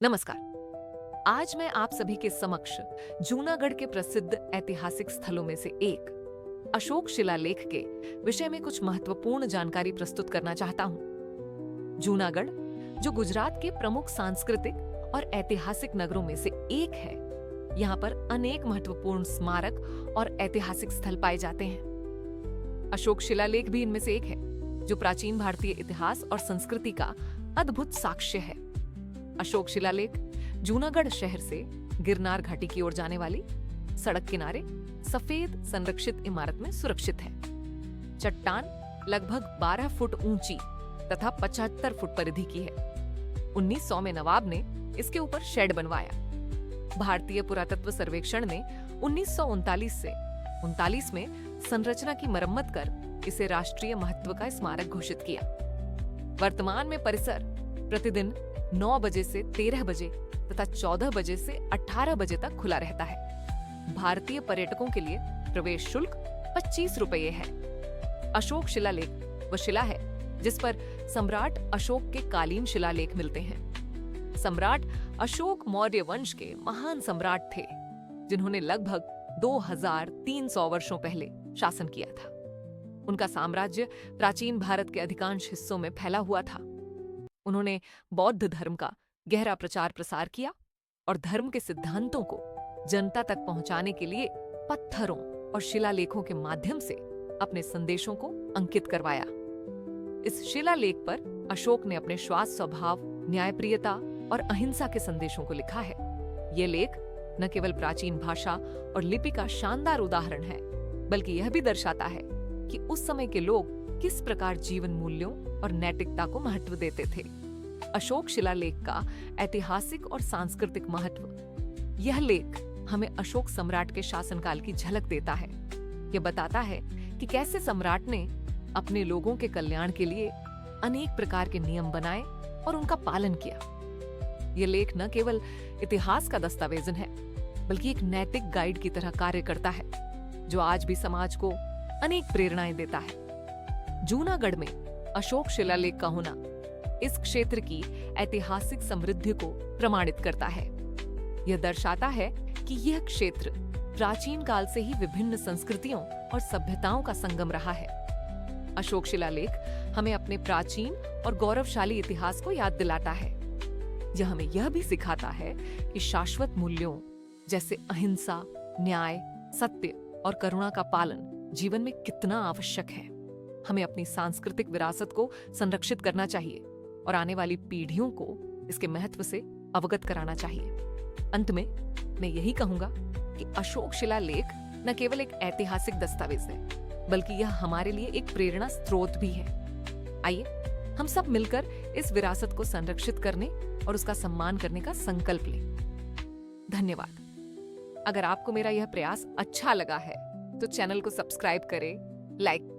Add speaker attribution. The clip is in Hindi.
Speaker 1: नमस्कार। आज मैं आप सभी के समक्ष जूनागढ़ के प्रसिद्ध ऐतिहासिक स्थलों में से एक अशोक शिलालेख के विषय में कुछ महत्वपूर्ण जानकारी प्रस्तुत करना चाहता हूं। जूनागढ़, जो गुजरात के प्रमुख सांस्कृतिक और ऐतिहासिक नगरों में से एक है, यहाँ पर अनेक महत्वपूर्ण स्मारक और ऐतिहासिक स्थल पाए जाते हैं। अशोक शिलालेख भी इनमें से एक है, जो प्राचीन भारतीय इतिहास और संस्कृति का अद्भुत साक्ष्य है। अशोक शिलालेख जूनागढ़ शहर से गिरनार घाटी की ओर जाने वाली सड़क किनारे सफेद संरक्षित इमारत में सुरक्षित है। चट्टान लगभग 12 फुट ऊंची तथा 75 फुट परिधि की है। 1900 में नवाब ने इसके ऊपर शेड बनवाया। भारतीय पुरातत्व सर्वेक्षण ने 1939 से 39 में संरचना की मरम्मत कर इसे राष्ट्रीय महत्व का स्मारक घोषित किया। वर्तमान में परिसर प्रतिदिन 9 बजे से 13 बजे तथा 14 बजे से 18 बजे तक खुला रहता है। भारतीय पर्यटकों के लिए प्रवेश शुल्क 25 रुपये है। अशोक शिलालेख वह शिला है जिस पर सम्राट अशोक के कालीन शिलालेख मिलते हैं। सम्राट अशोक मौर्य वंश के महान सम्राट थे, जिन्होंने लगभग 2300 वर्षों पहले शासन किया था। उनका साम्राज्य प्राचीन भारत के अधिकांश हिस्सों में फैला हुआ था। उन्होंने बौद्ध धर्म का गहरा प्रचार प्रसार किया और धर्म के सिद्धांतों को जनता तक पहुंचाने के लिए पत्थरों और शिलालेखों के माध्यम से अपने संदेशों को अंकित करवाया। इस शिलालेख पर अशोक ने अपने श्वास स्वभाव, न्यायप्रियता और अहिंसा के संदेशों को लिखा है। ये लेख न केवल प्राचीन भाषा और लिपि का शानदार उदाहरण है, बल्कि यह भी दर्शाता है कि उस समय के लोग किस प्रकार जीवन मूल्यों और नैतिकता को महत्व देते थे। अशोक शिलालेख का ऐतिहासिक और सांस्कृतिक महत्व। यह लेख हमें अशोक सम्राट के शासनकाल की झलक देता है। यह बताता है कि कैसे सम्राट ने अपने लोगों के कल्याण के लिए अनेक प्रकार के नियम बनाए और उनका पालन किया। यह लेख न केवल इतिहास का दस्तावेजन है, बल्कि एक नैतिक गाइड की तरह कार्य करता है, जो आज भी समाज को अनेक प्रेरणाएं देता है। जूनागढ़ में अशोक शिलालेख का होना इस क्षेत्र की ऐतिहासिक समृद्धि को प्रमाणित करता है। यह दर्शाता है कि यह क्षेत्र प्राचीन काल से ही विभिन्न संस्कृतियों और सभ्यताओं का संगम रहा है। अशोक शिलालेख हमें अपने प्राचीन और गौरवशाली इतिहास को याद दिलाता है। यह हमें यह भी सिखाता है कि शाश्वत मूल्यों जैसे अहिंसा, न्याय, सत्य और करुणा का पालन जीवन में कितना आवश्यक है। हमें अपनी सांस्कृतिक विरासत को संरक्षित करना चाहिए और आने वाली पीढ़ियों को इसके महत्व से अवगत कराना चाहिए। अंत में मैं यही कहूंगा कि अशोक शिलालेख न केवल एक ऐतिहासिक दस्तावेज है, बल्कि यह हमारे लिए एक प्रेरणा स्रोत भी है। आइए हम सब मिलकर इस विरासत को संरक्षित करने और उसका सम्मान करने का संकल्प लें। धन्यवाद। अगर आपको मेरा यह प्रयास अच्छा लगा है तो चैनल को सब्सक्राइब करें, लाइक